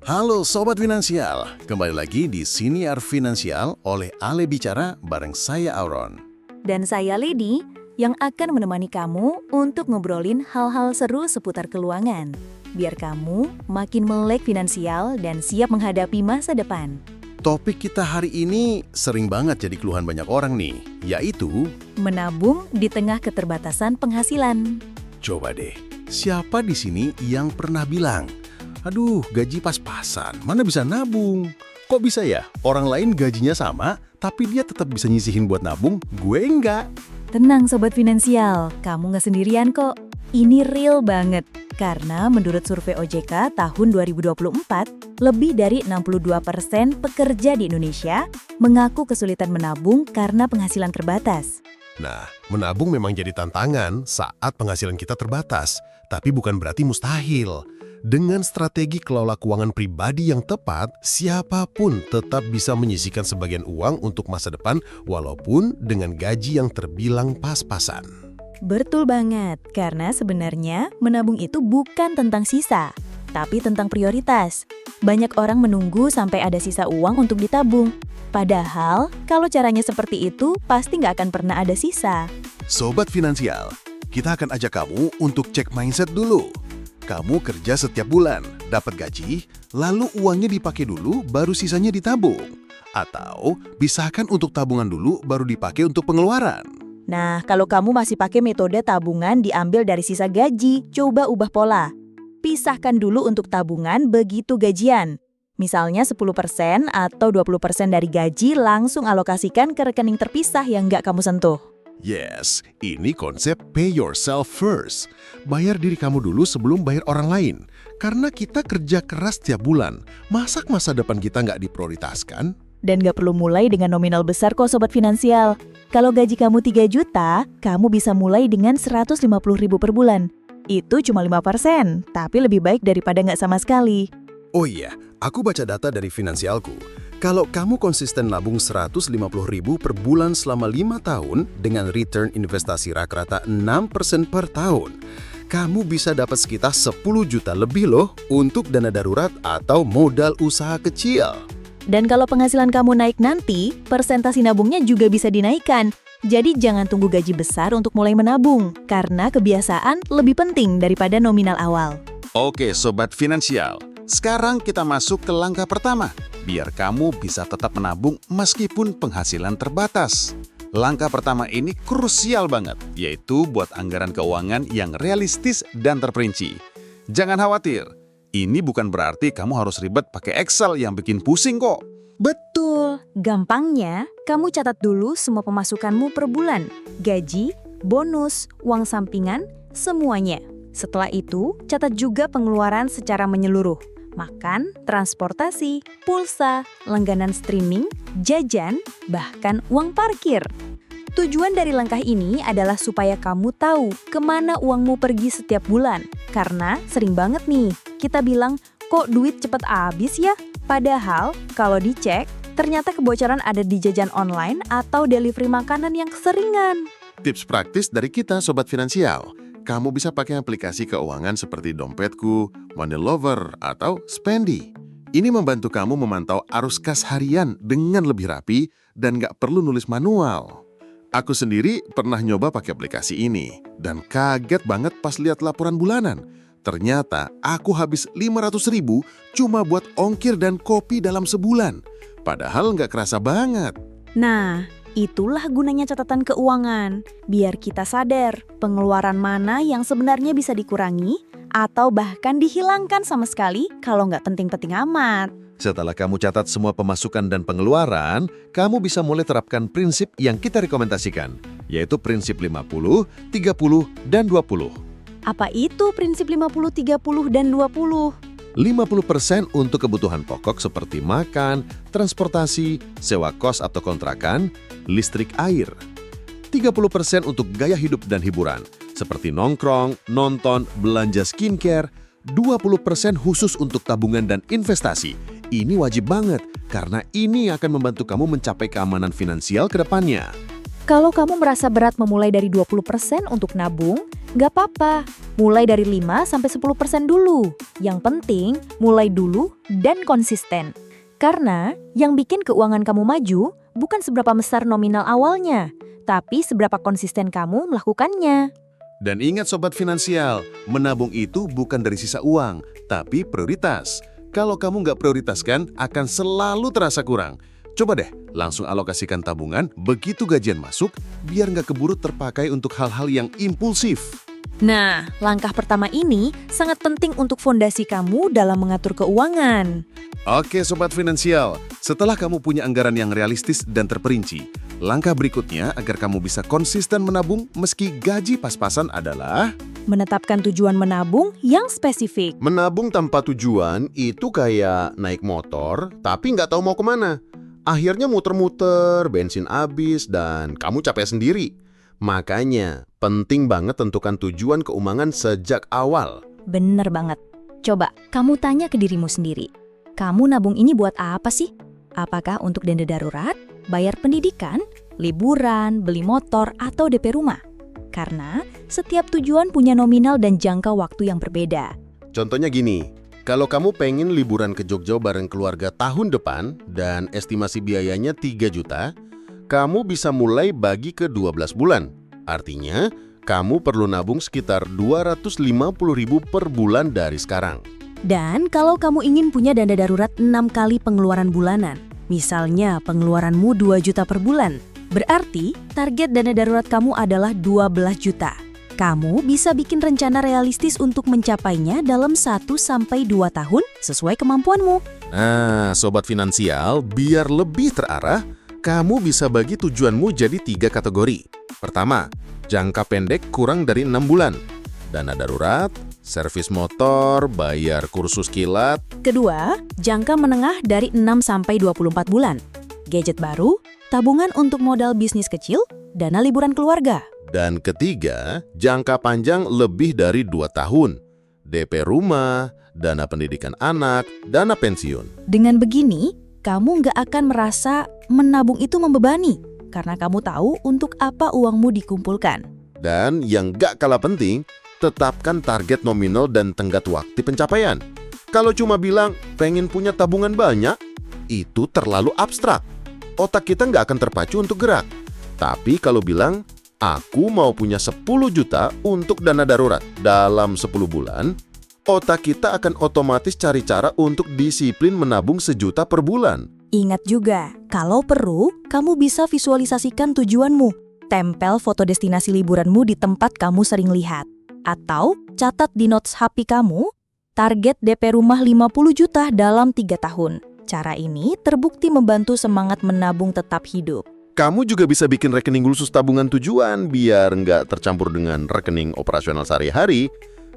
Halo Sobat Finansial, kembali lagi di Siniar Finansial oleh Ale Bicara bareng saya Auron. Dan saya Lady, yang akan menemani kamu untuk ngobrolin hal-hal seru seputar keuangan. Biar kamu makin melek finansial dan siap menghadapi masa depan. Topik kita hari ini sering banget jadi keluhan banyak orang nih, yaitu Menabung di tengah keterbatasan penghasilan. coba deh, siapa di sini yang pernah bilang, aduh gaji pas-pasan, mana bisa nabung? Kok bisa ya? Orang lain gajinya sama, tapi dia tetap bisa nyisihin buat nabung, gue enggak. Tenang Sobat Finansial, kamu nggak sendirian kok. Ini real banget, karena menurut survei OJK tahun 2024, lebih dari 62% pekerja di Indonesia mengaku kesulitan menabung karena penghasilan terbatas. Nah, menabung memang jadi tantangan saat penghasilan kita terbatas, tapi bukan berarti mustahil. Dengan strategi kelola keuangan pribadi yang tepat, siapapun tetap bisa menyisihkan sebagian uang untuk masa depan walaupun dengan gaji yang terbilang pas-pasan. Betul banget, karena sebenarnya menabung itu bukan tentang sisa, tapi tentang prioritas. Banyak orang menunggu sampai ada sisa uang untuk ditabung. Padahal, kalau caranya seperti itu, pasti nggak akan pernah ada sisa. Sobat Finansial, kita akan ajak kamu untuk cek mindset dulu. Kamu kerja setiap bulan, dapat gaji, lalu uangnya dipakai dulu, baru sisanya ditabung. Atau pisahkan untuk tabungan dulu, baru dipakai untuk pengeluaran. Nah, kalau kamu masih pakai metode tabungan diambil dari sisa gaji, coba ubah pola. Pisahkan dulu untuk tabungan begitu gajian. Misalnya 10% atau 20% dari gaji langsung alokasikan ke rekening terpisah yang nggak kamu sentuh. Yes, ini konsep pay yourself first. Bayar diri kamu dulu sebelum bayar orang lain. Karena kita kerja keras tiap bulan, masa masa depan kita nggak diprioritaskan? Dan nggak perlu mulai dengan nominal besar kok Sobat Finansial. Kalau gaji kamu 3 juta, kamu bisa mulai dengan 150.000 per bulan. Itu cuma 5%, tapi lebih baik daripada nggak sama sekali. Oh iya, aku baca data dari Finansialku. Kalau kamu konsisten nabung 150.000 per bulan selama 5 tahun dengan return investasi rata-rata 6% per tahun, kamu bisa dapat sekitar 10 juta lebih loh untuk dana darurat atau modal usaha kecil. Dan kalau penghasilan kamu naik nanti, persentase nabungnya juga bisa dinaikkan. Jadi jangan tunggu gaji besar untuk mulai menabung, karena kebiasaan lebih penting daripada nominal awal. Oke Sobat Finansial, sekarang kita masuk ke langkah pertama, biar kamu bisa tetap menabung meskipun penghasilan terbatas. Langkah pertama ini krusial banget, yaitu buat anggaran keuangan yang realistis dan terperinci. Jangan khawatir, ini bukan berarti kamu harus ribet pakai Excel yang bikin pusing kok. Betul, gampangnya kamu catat dulu semua pemasukanmu per bulan, gaji, bonus, uang sampingan, semuanya. Setelah itu, catat juga pengeluaran secara menyeluruh. Makan, transportasi, pulsa, langganan streaming, jajan, bahkan uang parkir. Tujuan dari langkah ini adalah supaya kamu tahu kemana uangmu pergi setiap bulan. Karena sering banget nih, kita bilang, kok duit cepet habis ya? Padahal, kalau dicek, ternyata kebocoran ada di jajan online atau delivery makanan yang keseringan. Tips praktis dari kita Sobat Finansial. Kamu bisa pakai aplikasi keuangan seperti Dompetku, Money Lover, atau Spendi. Ini membantu kamu memantau arus kas harian dengan lebih rapi dan nggak perlu nulis manual. Aku sendiri pernah nyoba pakai aplikasi ini dan kaget banget pas lihat laporan bulanan. Ternyata aku habis 500.000 cuma buat ongkir dan kopi dalam sebulan. Padahal nggak kerasa banget. Nah, itulah gunanya catatan keuangan. Biar kita sadar pengeluaran mana yang sebenarnya bisa dikurangi atau bahkan dihilangkan sama sekali kalau nggak penting-penting amat. Setelah kamu catat semua pemasukan dan pengeluaran, kamu bisa mulai terapkan prinsip yang kita rekomendasikan, yaitu prinsip 50, 30, dan 20. Apa itu prinsip 50, 30, dan 20? 50% untuk kebutuhan pokok seperti makan, transportasi, sewa kos atau kontrakan, listrik, air. 30% untuk gaya hidup dan hiburan, seperti nongkrong, nonton, belanja skincare. 20% khusus untuk tabungan dan investasi. Ini wajib banget, karena ini akan membantu kamu mencapai keamanan finansial ke depannya. Kalau kamu merasa berat memulai dari 20% untuk nabung, Nggak apa-apa, mulai dari 5-10% dulu. Yang penting, mulai dulu dan konsisten. Karena yang bikin keuangan kamu maju bukan seberapa besar nominal awalnya, tapi seberapa konsisten kamu melakukannya. Dan ingat Sobat Finansial, menabung itu bukan dari sisa uang, tapi prioritas. Kalau kamu nggak prioritaskan, akan selalu terasa kurang. Coba deh, langsung alokasikan tabungan begitu gajian masuk, biar nggak keburu terpakai untuk hal-hal yang impulsif. Nah, langkah pertama ini sangat penting untuk fondasi kamu dalam mengatur keuangan. Oke Sobat Finansial, setelah kamu punya anggaran yang realistis dan terperinci, langkah berikutnya agar kamu bisa konsisten menabung meski gaji pas-pasan adalah Menetapkan tujuan menabung yang spesifik. Menabung tanpa tujuan itu kayak naik motor, tapi nggak tahu mau kemana. Akhirnya muter-muter, bensin habis, dan kamu capek sendiri. Makanya, penting banget tentukan tujuan keuangan sejak awal. Bener banget. Coba, kamu tanya ke dirimu sendiri. Kamu nabung ini buat apa sih? Apakah untuk dana darurat, bayar pendidikan, liburan, beli motor, atau DP rumah? Karena setiap tujuan punya nominal dan jangka waktu yang berbeda. Contohnya gini, kalau kamu pengen liburan ke Jogja bareng keluarga tahun depan dan estimasi biayanya 3 juta, kamu bisa mulai bagi ke 12 bulan. Artinya, kamu perlu nabung sekitar 250.000 per bulan dari sekarang. Dan kalau kamu ingin punya dana darurat 6 kali pengeluaran bulanan, misalnya pengeluaranmu 2 juta per bulan, berarti target dana darurat kamu adalah 12 juta. Kamu bisa bikin rencana realistis untuk mencapainya dalam 1-2 tahun sesuai kemampuanmu. Nah, Sobat Finansial, biar lebih terarah, kamu bisa bagi tujuanmu jadi 3 kategori. Pertama, jangka pendek kurang dari 6 bulan. Dana darurat, servis motor, bayar kursus kilat. Kedua, jangka menengah dari 6-24 bulan. Gadget baru, tabungan untuk modal bisnis kecil, dana liburan keluarga. Dan ketiga, jangka panjang lebih dari 2 tahun. DP rumah, dana pendidikan anak, dana pensiun. Dengan begini, kamu nggak akan merasa menabung itu membebani, karena kamu tahu untuk apa uangmu dikumpulkan. Dan yang gak kalah penting, tetapkan target nominal dan tenggat waktu pencapaian. Kalau cuma bilang pengen punya tabungan banyak, itu terlalu abstrak. Otak kita nggak akan terpacu untuk gerak. Tapi kalau bilang, aku mau punya 10 juta untuk dana darurat dalam 10 bulan, otak kita akan otomatis cari cara untuk disiplin menabung 1 juta per bulan. Ingat juga, kalau perlu, kamu bisa visualisasikan tujuanmu. Tempel foto destinasi liburanmu di tempat kamu sering lihat. Atau catat di notes HP kamu, target DP rumah 50 juta dalam 3 tahun. Cara ini terbukti membantu semangat menabung tetap hidup. Kamu juga bisa bikin rekening khusus tabungan tujuan biar nggak tercampur dengan rekening operasional sehari-hari.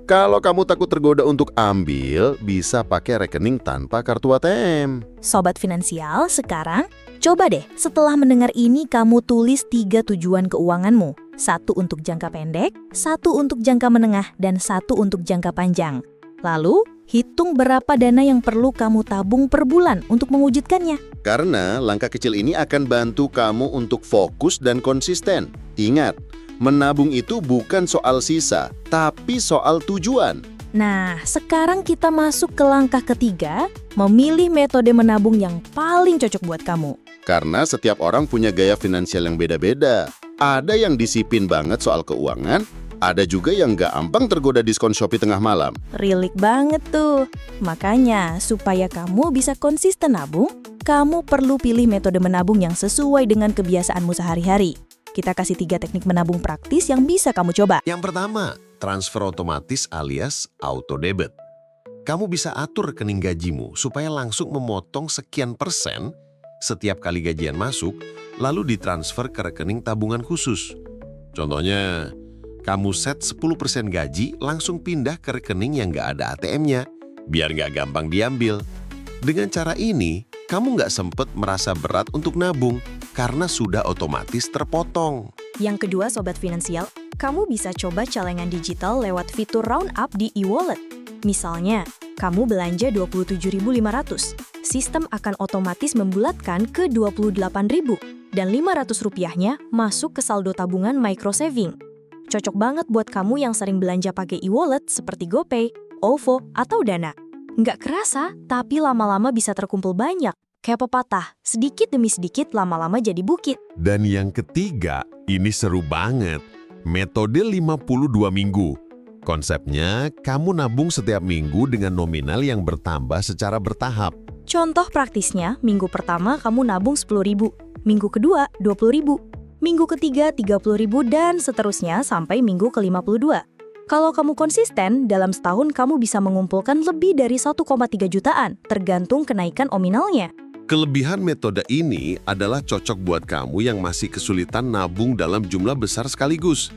Kalau kamu takut tergoda untuk ambil, bisa pakai rekening tanpa kartu ATM. Sobat Finansial, sekarang coba deh setelah mendengar ini kamu tulis 3 tujuan keuanganmu. 1 untuk jangka pendek, 1 untuk jangka menengah, dan 1 untuk jangka panjang. Lalu, hitung berapa dana yang perlu kamu tabung per bulan untuk mewujudkannya. Karena langkah kecil ini akan bantu kamu untuk fokus dan konsisten. Ingat, menabung itu bukan soal sisa, tapi soal tujuan. Nah, sekarang kita masuk ke langkah ketiga, memilih metode menabung yang paling cocok buat kamu. Karena setiap orang punya gaya finansial yang beda-beda. Ada yang disiplin banget soal keuangan, ada juga yang gak gampang tergoda diskon Shopee tengah malam. Rilik banget tuh. Makanya, supaya kamu bisa konsisten nabung, kamu perlu pilih metode menabung yang sesuai dengan kebiasaanmu sehari-hari. Kita kasih 3 teknik menabung praktis yang bisa kamu coba. Yang pertama, transfer otomatis alias auto debit. Kamu bisa atur rekening gajimu supaya langsung memotong sekian persen setiap kali gajian masuk, lalu ditransfer ke rekening tabungan khusus. Contohnya, kamu set 10% gaji langsung pindah ke rekening yang nggak ada ATM-nya, biar nggak gampang diambil. Dengan cara ini, kamu nggak sempet merasa berat untuk nabung karena sudah otomatis terpotong. Yang kedua, Sobat Finansial, kamu bisa coba celengan digital lewat fitur Roundup di e-wallet. Misalnya, kamu belanja 27.500, sistem akan otomatis membulatkan ke 28.000, dan 500 rupiahnya masuk ke saldo tabungan micro saving. Cocok banget buat kamu yang sering belanja pakai e-wallet seperti GoPay, OVO, atau Dana. Nggak kerasa, tapi lama-lama bisa terkumpul banyak. Kayak pepatah, sedikit demi sedikit lama-lama jadi bukit. Dan yang ketiga, ini seru banget. Metode 52 minggu. Konsepnya, kamu nabung setiap minggu dengan nominal yang bertambah secara bertahap. Contoh praktisnya, minggu pertama kamu nabung 10.000, minggu kedua 20.000, minggu ketiga 30.000, dan seterusnya sampai minggu ke-52. Kalau kamu konsisten, dalam setahun kamu bisa mengumpulkan lebih dari 1,3 jutaan, tergantung kenaikan nominalnya. Kelebihan metode ini adalah cocok buat kamu yang masih kesulitan nabung dalam jumlah besar sekaligus.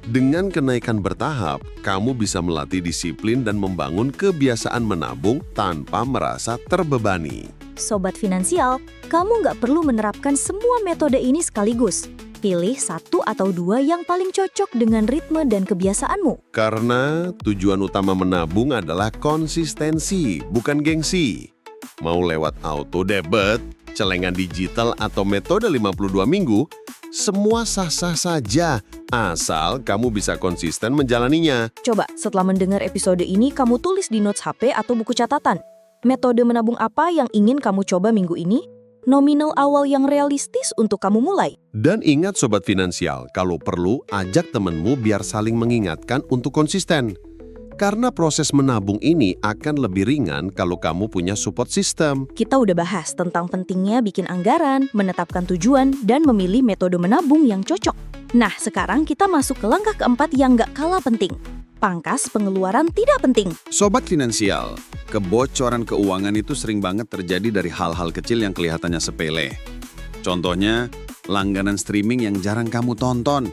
Dengan kenaikan bertahap, kamu bisa melatih disiplin dan membangun kebiasaan menabung tanpa merasa terbebani. Sobat Finansial, kamu nggak perlu menerapkan semua metode ini sekaligus. Pilih 1 atau 2 yang paling cocok dengan ritme dan kebiasaanmu. Karena tujuan utama menabung adalah konsistensi, bukan gengsi. Mau lewat auto debit, celengan digital, atau metode 52 minggu, semua sah-sah saja, asal kamu bisa konsisten menjalaninya. Coba setelah mendengar episode ini, kamu tulis di notes HP atau buku catatan. Metode menabung apa yang ingin kamu coba minggu ini? Nominal awal yang realistis untuk kamu mulai. Dan ingat Sobat Finansial, kalau perlu ajak temanmu biar saling mengingatkan untuk konsisten. Karena proses menabung ini akan lebih ringan kalau kamu punya support system. Kita udah bahas tentang pentingnya bikin anggaran, menetapkan tujuan, dan memilih metode menabung yang cocok. Nah, sekarang kita masuk ke langkah keempat yang gak kalah penting. Pangkas pengeluaran tidak penting. Sobat Finansial, kebocoran keuangan itu sering banget terjadi dari hal-hal kecil yang kelihatannya sepele. Contohnya, langganan streaming yang jarang kamu tonton,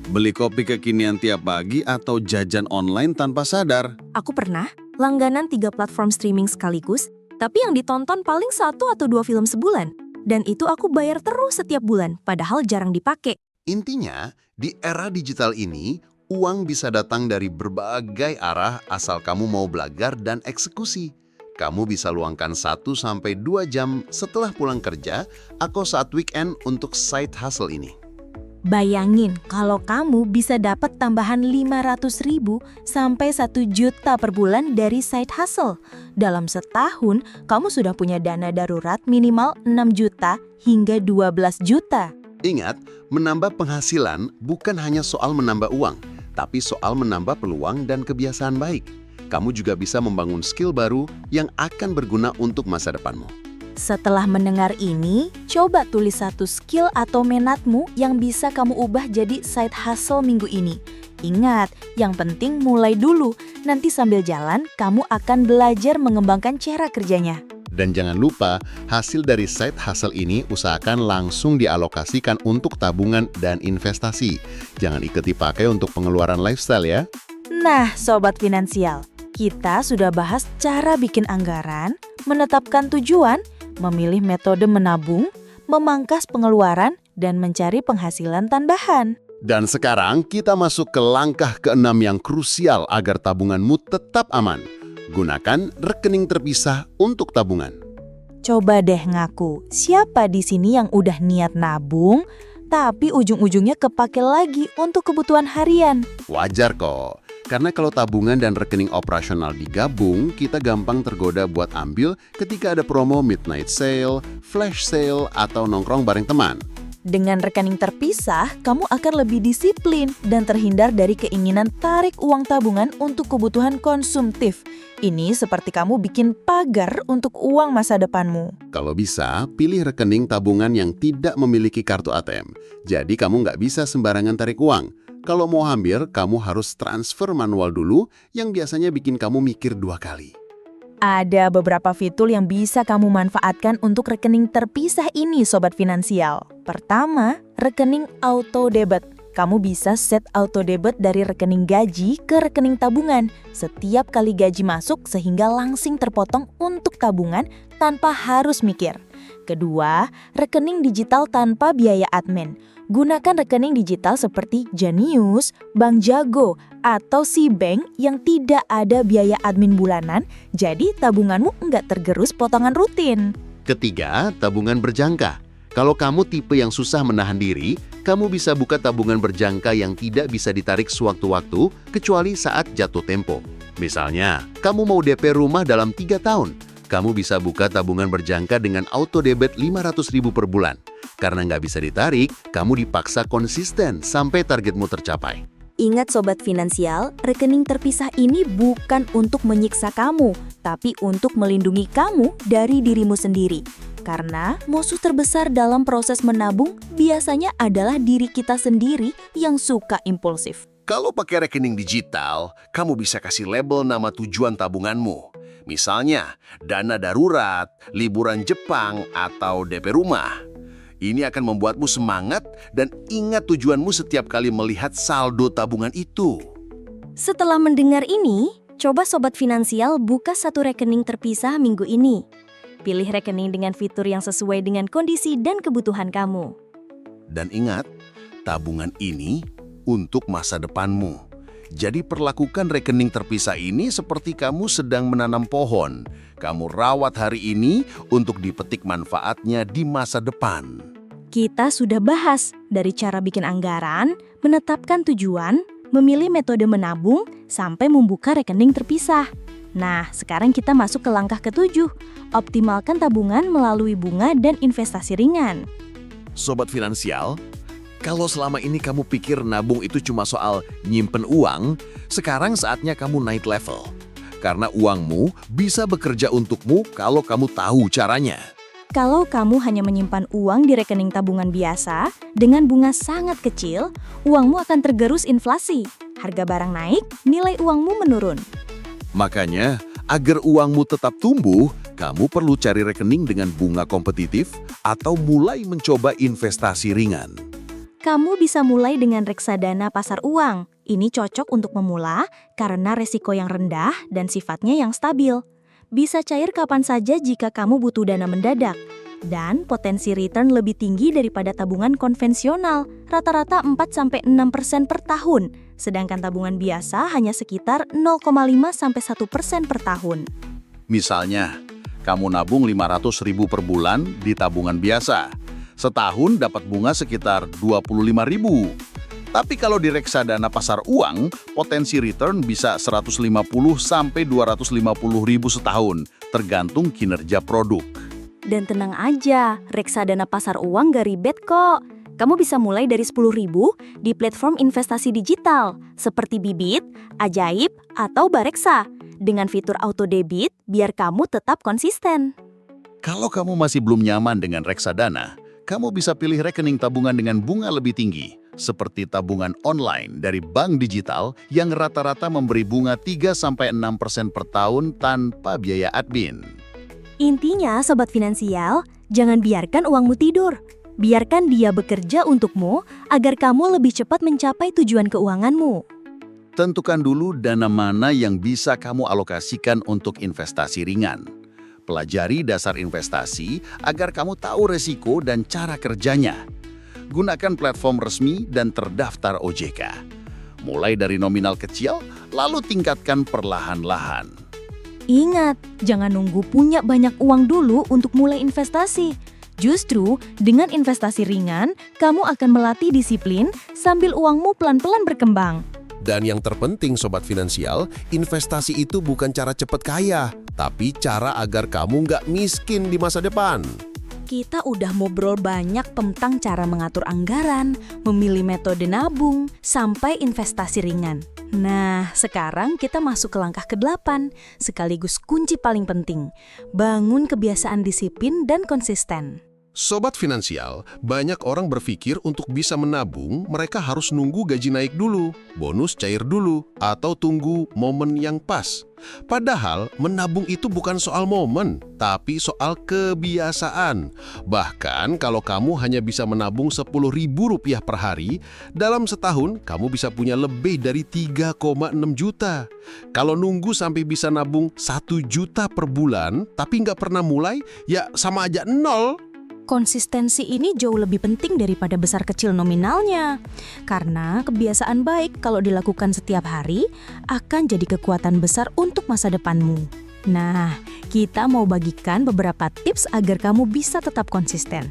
beli kopi kekinian tiap pagi, atau jajan online tanpa sadar. Aku pernah langganan 3 platform streaming sekaligus, tapi yang ditonton paling 1 atau 2 film sebulan. Dan itu aku bayar terus setiap bulan, padahal jarang dipakai. Intinya, di era digital ini, uang bisa datang dari berbagai arah asal kamu mau belajar dan eksekusi. Kamu bisa luangkan 1-2 jam setelah pulang kerja atau saat weekend untuk side hustle ini. Bayangin kalau kamu bisa dapat tambahan 500.000 sampai 1 juta per bulan dari side hustle. Dalam setahun, kamu sudah punya dana darurat minimal 6 juta hingga 12 juta. Ingat, menambah penghasilan bukan hanya soal menambah uang, tapi soal menambah peluang dan kebiasaan baik. Kamu juga bisa membangun skill baru yang akan berguna untuk masa depanmu. Setelah mendengar ini, coba tulis 1 skill atau minatmu yang bisa kamu ubah jadi side hustle minggu ini. Ingat, yang penting mulai dulu. Nanti sambil jalan, kamu akan belajar mengembangkan cara kerjanya. Dan jangan lupa, hasil dari side hustle ini usahakan langsung dialokasikan untuk tabungan dan investasi. Jangan ikut dipakai untuk pengeluaran lifestyle ya. Nah, Sobat Finansial, kita sudah bahas cara bikin anggaran, menetapkan tujuan, memilih metode menabung, memangkas pengeluaran, dan mencari penghasilan tambahan. Dan sekarang kita masuk ke langkah ke-6 yang krusial agar tabunganmu tetap aman. Gunakan rekening terpisah untuk tabungan. Coba deh ngaku, siapa di sini yang udah niat nabung, tapi ujung-ujungnya kepake lagi untuk kebutuhan harian? Wajar kok, karena kalau tabungan dan rekening operasional digabung, kita gampang tergoda buat ambil ketika ada promo midnight sale, flash sale, atau nongkrong bareng teman. Dengan rekening terpisah, kamu akan lebih disiplin dan terhindar dari keinginan tarik uang tabungan untuk kebutuhan konsumtif. Ini seperti kamu bikin pagar untuk uang masa depanmu. Kalau bisa, pilih rekening tabungan yang tidak memiliki kartu ATM. Jadi kamu nggak bisa sembarangan tarik uang. Kalau mau ambil, kamu harus transfer manual dulu yang biasanya bikin kamu mikir 2 kali. Ada beberapa fitur yang bisa kamu manfaatkan untuk rekening terpisah ini, Sobat Finansial. Pertama, rekening auto debit. Kamu bisa set auto debit dari rekening gaji ke rekening tabungan setiap kali gaji masuk sehingga langsing terpotong untuk tabungan tanpa harus mikir. Kedua, rekening digital tanpa biaya admin. Gunakan rekening digital seperti Jenius, Bank Jago, atau SeaBank yang tidak ada biaya admin bulanan, jadi tabunganmu nggak tergerus potongan rutin. Ketiga, tabungan berjangka. Kalau kamu tipe yang susah menahan diri, kamu bisa buka tabungan berjangka yang tidak bisa ditarik sewaktu-waktu kecuali saat jatuh tempo. Misalnya, kamu mau DP rumah dalam 3 tahun. Kamu bisa buka tabungan berjangka dengan auto debit 500.000 per bulan. Karena nggak bisa ditarik, kamu dipaksa konsisten sampai targetmu tercapai. Ingat Sobat Finansial, rekening terpisah ini bukan untuk menyiksa kamu, tapi untuk melindungi kamu dari dirimu sendiri. Karena musuh terbesar dalam proses menabung biasanya adalah diri kita sendiri yang suka impulsif. Kalau pakai rekening digital, kamu bisa kasih label nama tujuan tabunganmu. Misalnya, dana darurat, liburan Jepang, atau DP rumah. Ini akan membuatmu semangat dan ingat tujuanmu setiap kali melihat saldo tabungan itu. Setelah mendengar ini, coba Sobat Finansial buka satu rekening terpisah minggu ini. Pilih rekening dengan fitur yang sesuai dengan kondisi dan kebutuhan kamu. Dan ingat, tabungan ini untuk masa depanmu. Jadi perlakukan rekening terpisah ini seperti kamu sedang menanam pohon. Kamu rawat hari ini untuk dipetik manfaatnya di masa depan. Kita sudah bahas dari cara bikin anggaran, menetapkan tujuan, memilih metode menabung, sampai membuka rekening terpisah. Nah, sekarang kita masuk ke langkah ke-7. Optimalkan tabungan melalui bunga dan investasi ringan. Sobat Finansial, kalau selama ini kamu pikir nabung itu cuma soal nyimpen uang, sekarang saatnya kamu naik level. Karena uangmu bisa bekerja untukmu kalau kamu tahu caranya. Kalau kamu hanya menyimpan uang di rekening tabungan biasa, dengan bunga sangat kecil, uangmu akan tergerus inflasi. Harga barang naik, nilai uangmu menurun. Makanya, agar uangmu tetap tumbuh, kamu perlu cari rekening dengan bunga kompetitif atau mulai mencoba investasi ringan. Kamu bisa mulai dengan reksadana pasar uang. Ini cocok untuk memula karena resiko yang rendah dan sifatnya yang stabil. Bisa cair kapan saja jika kamu butuh dana mendadak. Dan potensi return lebih tinggi daripada tabungan konvensional, rata-rata 4-6% per tahun. Sedangkan tabungan biasa hanya sekitar 0,5-1% per tahun. Misalnya, kamu nabung 500.000 per bulan di tabungan biasa. Setahun dapat bunga sekitar 25.000. Tapi kalau di reksadana pasar uang, potensi return bisa 150 sampai 250.000 setahun, tergantung kinerja produk. Dan tenang aja, reksadana pasar uang gak ribet kok. Kamu bisa mulai dari 10.000 di platform investasi digital, seperti Bibit, Ajaib, atau Bareksa. Dengan fitur auto debit, biar kamu tetap konsisten. Kalau kamu masih belum nyaman dengan reksadana, kamu bisa pilih rekening tabungan dengan bunga lebih tinggi, seperti tabungan online dari bank digital yang rata-rata memberi bunga 3-6% per tahun tanpa biaya admin. Intinya, Sobat Finansial, jangan biarkan uangmu tidur. Biarkan dia bekerja untukmu agar kamu lebih cepat mencapai tujuan keuanganmu. Tentukan dulu dana mana yang bisa kamu alokasikan untuk investasi ringan. Pelajari dasar investasi agar kamu tahu resiko dan cara kerjanya. Gunakan platform resmi dan terdaftar OJK. Mulai dari nominal kecil, lalu tingkatkan perlahan-lahan. Ingat, jangan nunggu punya banyak uang dulu untuk mulai investasi. Justru, dengan investasi ringan, kamu akan melatih disiplin sambil uangmu pelan-pelan berkembang. Dan yang terpenting Sobat Finansial, investasi itu bukan cara cepat kaya, tapi cara agar kamu nggak miskin di masa depan. Kita udah ngobrol banyak tentang cara mengatur anggaran, memilih metode nabung, sampai investasi ringan. Nah, sekarang kita masuk ke langkah ke-8, sekaligus kunci paling penting. Bangun kebiasaan disiplin dan konsisten. Sobat Finansial, banyak orang berpikir untuk bisa menabung, mereka harus nunggu gaji naik dulu, bonus cair dulu, atau tunggu momen yang pas. Padahal, menabung itu bukan soal momen, tapi soal kebiasaan. Bahkan, kalau kamu hanya bisa menabung Rp10.000 per hari, dalam setahun kamu bisa punya lebih dari 3,6 juta. Kalau nunggu sampai bisa nabung 1 juta per bulan, tapi nggak pernah mulai, ya sama aja nol. Konsistensi ini jauh lebih penting daripada besar kecil nominalnya. Karena kebiasaan baik kalau dilakukan setiap hari akan jadi kekuatan besar untuk masa depanmu. Nah, kita mau bagikan beberapa tips agar kamu bisa tetap konsisten.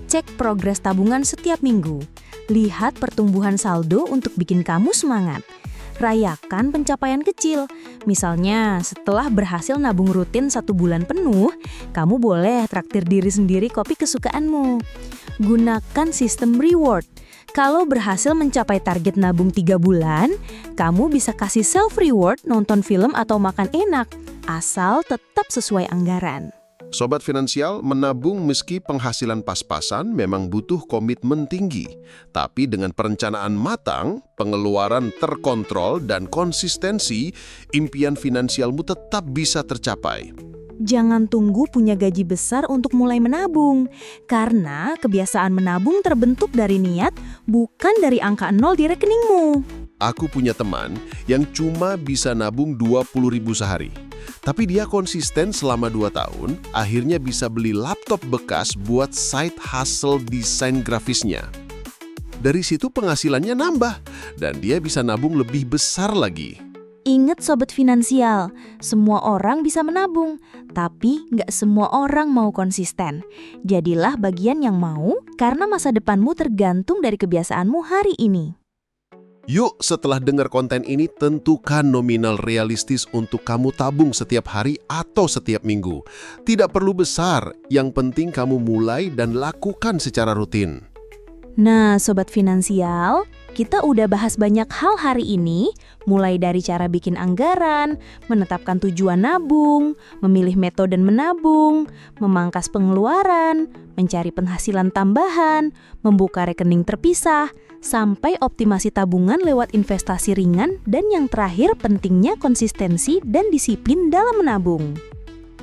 Cek progres tabungan setiap minggu. Lihat pertumbuhan saldo untuk bikin kamu semangat. Rayakan pencapaian kecil. Misalnya, setelah berhasil nabung rutin 1 bulan penuh, kamu boleh traktir diri sendiri kopi kesukaanmu. Gunakan sistem reward. Kalau berhasil mencapai target nabung 3 bulan, kamu bisa kasih self-reward nonton film atau makan enak, asal tetap sesuai anggaran. Sobat Finansial, menabung meski penghasilan pas-pasan memang butuh komitmen tinggi. Tapi dengan perencanaan matang, pengeluaran terkontrol, dan konsistensi, impian finansialmu tetap bisa tercapai. Jangan tunggu punya gaji besar untuk mulai menabung, karena kebiasaan menabung terbentuk dari niat, bukan dari angka 0 di rekeningmu. Aku punya teman yang cuma bisa nabung 20.000 sehari. Tapi dia konsisten selama 2 tahun, akhirnya bisa beli laptop bekas buat side hustle desain grafisnya. Dari situ penghasilannya nambah, dan dia bisa nabung lebih besar lagi. Ingat Sobat Finansial, semua orang bisa menabung, tapi nggak semua orang mau konsisten. Jadilah bagian yang mau, karena masa depanmu tergantung dari kebiasaanmu hari ini. Yuk, setelah dengar konten ini, tentukan nominal realistis untuk kamu tabung setiap hari atau setiap minggu. Tidak perlu besar, yang penting kamu mulai dan lakukan secara rutin. Nah, Sobat Finansial, kita udah bahas banyak hal hari ini, mulai dari cara bikin anggaran, menetapkan tujuan nabung, memilih metode menabung, memangkas pengeluaran, mencari penghasilan tambahan, membuka rekening terpisah, sampai optimasi tabungan lewat investasi ringan, dan yang terakhir pentingnya konsistensi dan disiplin dalam menabung.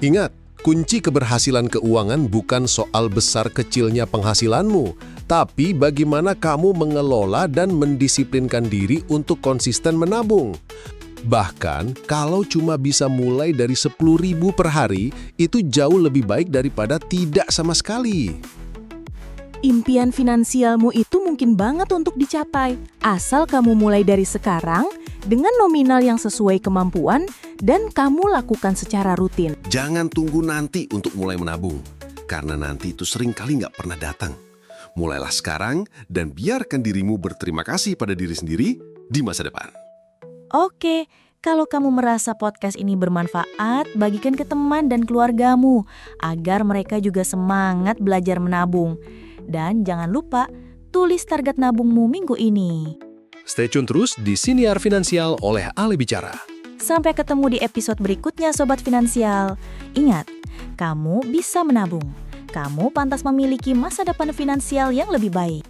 Ingat, kunci keberhasilan keuangan bukan soal besar kecilnya penghasilanmu, tapi bagaimana kamu mengelola dan mendisiplinkan diri untuk konsisten menabung. Bahkan, kalau cuma bisa mulai dari 10.000 per hari, itu jauh lebih baik daripada tidak sama sekali. Impian finansialmu itu mungkin banget untuk dicapai, asal kamu mulai dari sekarang dengan nominal yang sesuai kemampuan dan kamu lakukan secara rutin. Jangan tunggu nanti untuk mulai menabung, karena nanti itu sering kali nggak pernah datang. Mulailah sekarang dan biarkan dirimu berterima kasih pada diri sendiri di masa depan. Oke, kalau kamu merasa podcast ini bermanfaat, bagikan ke teman dan keluargamu agar mereka juga semangat belajar menabung. Dan jangan lupa, tulis target nabungmu minggu ini. Stay tune terus di Siniar Finansial oleh Ali Bicara. Sampai ketemu di episode berikutnya, Sobat Finansial. Ingat, kamu bisa menabung. Kamu pantas memiliki masa depan finansial yang lebih baik.